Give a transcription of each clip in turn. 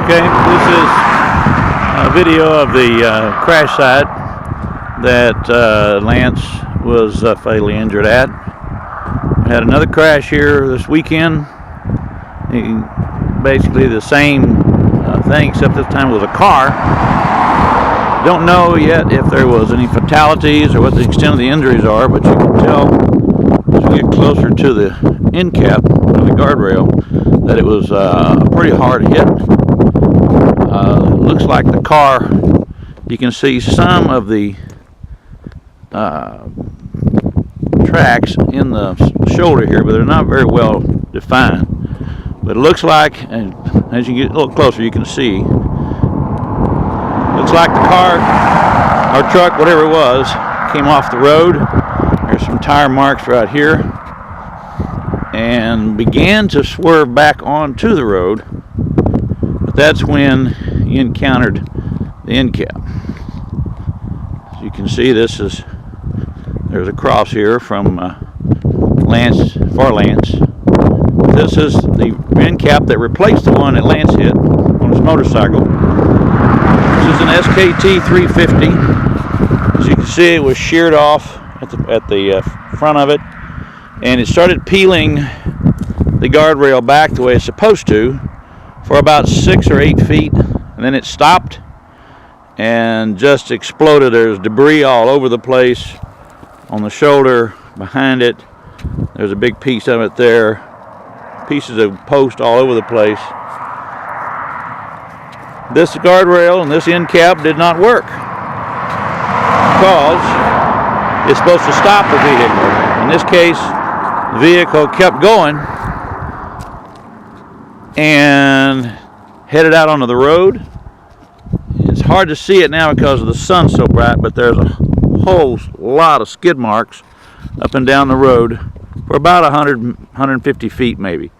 Okay, this is a video of the crash site that Lance was fatally injured at. We had another crash here this weekend. Basically the same thing, except this time it was a car. Don't know yet if there was any fatalities or what the extent of the injuries are, but you can tell as we get closer to the ENDCAP, or the guardrail, that it was a pretty hard hit. Looks like the car, you can see some of the tracks in the shoulder here, but they're not very well defined. But it looks like, and as you get a little closer, you can see, looks like the car or truck, whatever it was, came off the road. There's some tire marks right here, and began to swerve back onto the road. But that's when he encountered the ENDCAP. As you can see, there's a cross here from Lance. This is the ENDCAP that replaced the one that Lance hit on his motorcycle. This is an SKT 350. As you can see, it was sheared off at the front of it, and it started peeling the guardrail back the way it's supposed to for about 6 or 8 feet, and then it stopped and just exploded. There's debris all over the place on the shoulder, behind it. There's a big piece of it there, pieces of post all over the place. This guardrail and this ENDCAP did not work because it's supposed to stop the vehicle. In this case, the vehicle kept going and headed out onto the road. It's hard to see it now because of the sun so bright, but there's a whole lot of skid marks up and down the road for about 150 feet maybe.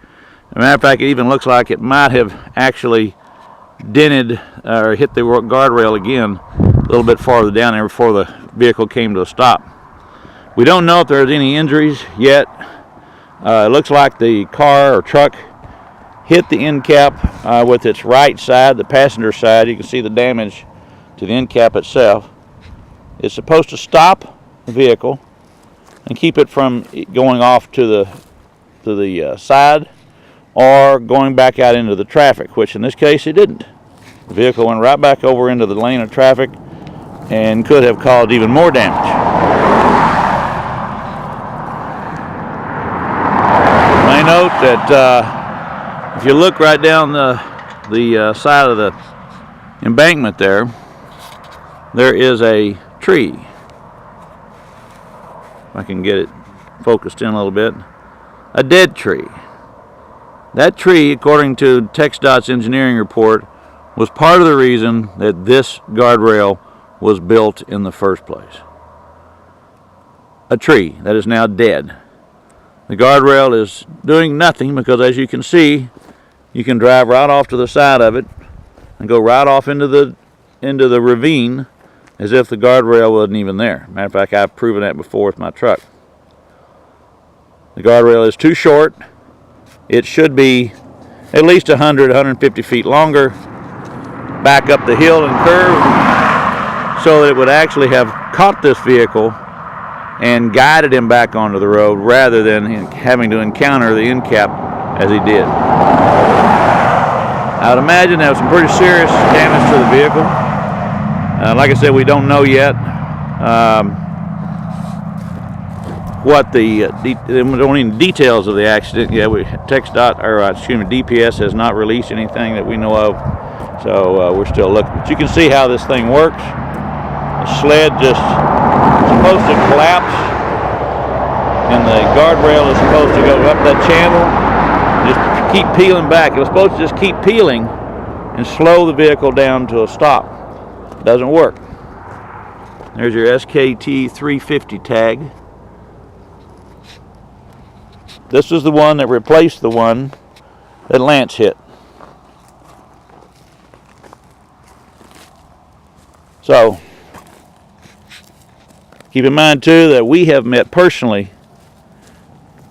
As a matter of fact, it even looks like it might have actually dented or hit the guardrail again a little bit farther down there before the vehicle came to a stop. We don't know if there's any injuries yet. It looks like the car or truck hit the ENDCAP with its right side, the passenger side. You can see the damage to the ENDCAP itself. It's supposed to stop the vehicle and keep it from going off to the side or going back out into the traffic, which in this case it didn't. The vehicle went right back over into the lane of traffic and could have caused even more damage. You may note that if you look right down the side of the embankment there is a tree. If I can get it focused in a little bit. A dead tree. That tree, according to TxDOT's engineering report, was part of the reason that this guardrail was built in the first place. A tree that is now dead. The guardrail is doing nothing because, as you can see, you can drive right off to the side of it and go right off into the ravine as if the guardrail wasn't even there. Matter of fact, I've proven that before with my truck. The guardrail is too short. It should be at least 150 feet longer, back up the hill and curve, so that it would actually have caught this vehicle and guided him back onto the road rather than having to encounter the ENDCAP as he did. I would imagine there was some pretty serious damage to the vehicle. Like I said, we don't know yet what the details of the accident. Yeah, TxDOT, or DPS has not released anything that we know of, so we're still looking. But you can see how this thing works. The sled just supposed to collapse, and the guardrail is supposed to go up that channel, just keep peeling back. It was supposed to just keep peeling and slow the vehicle down to a stop. Doesn't work. There's your SKT 350 tag. This is the one that replaced the one that Lance hit. So keep in mind too that we have met personally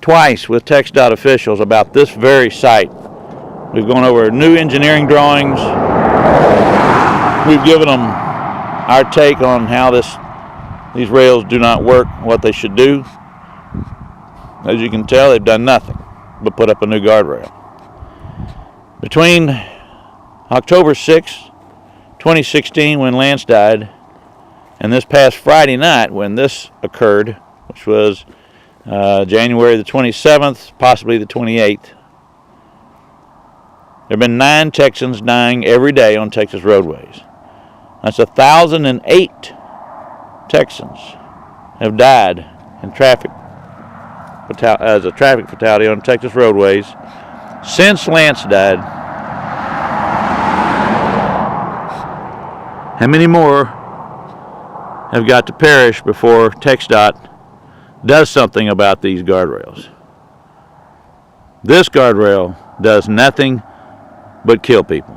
twice with TxDOT officials about this very site. We've gone over new engineering drawings, We've given them our take on how these rails do not work, what they should do. As you can tell, they've done nothing but put up a new guardrail. Between October 6, 2016, when Lance died, and this past Friday night when this occurred, which was January the 27th, possibly the 28th, there have been 9 Texans dying every day on Texas roadways. That's 1,008 Texans have died in as a traffic fatality on Texas roadways since Lance died. How many more have got to perish before TxDOT does something about these guardrails? This guardrail does nothing but kill people.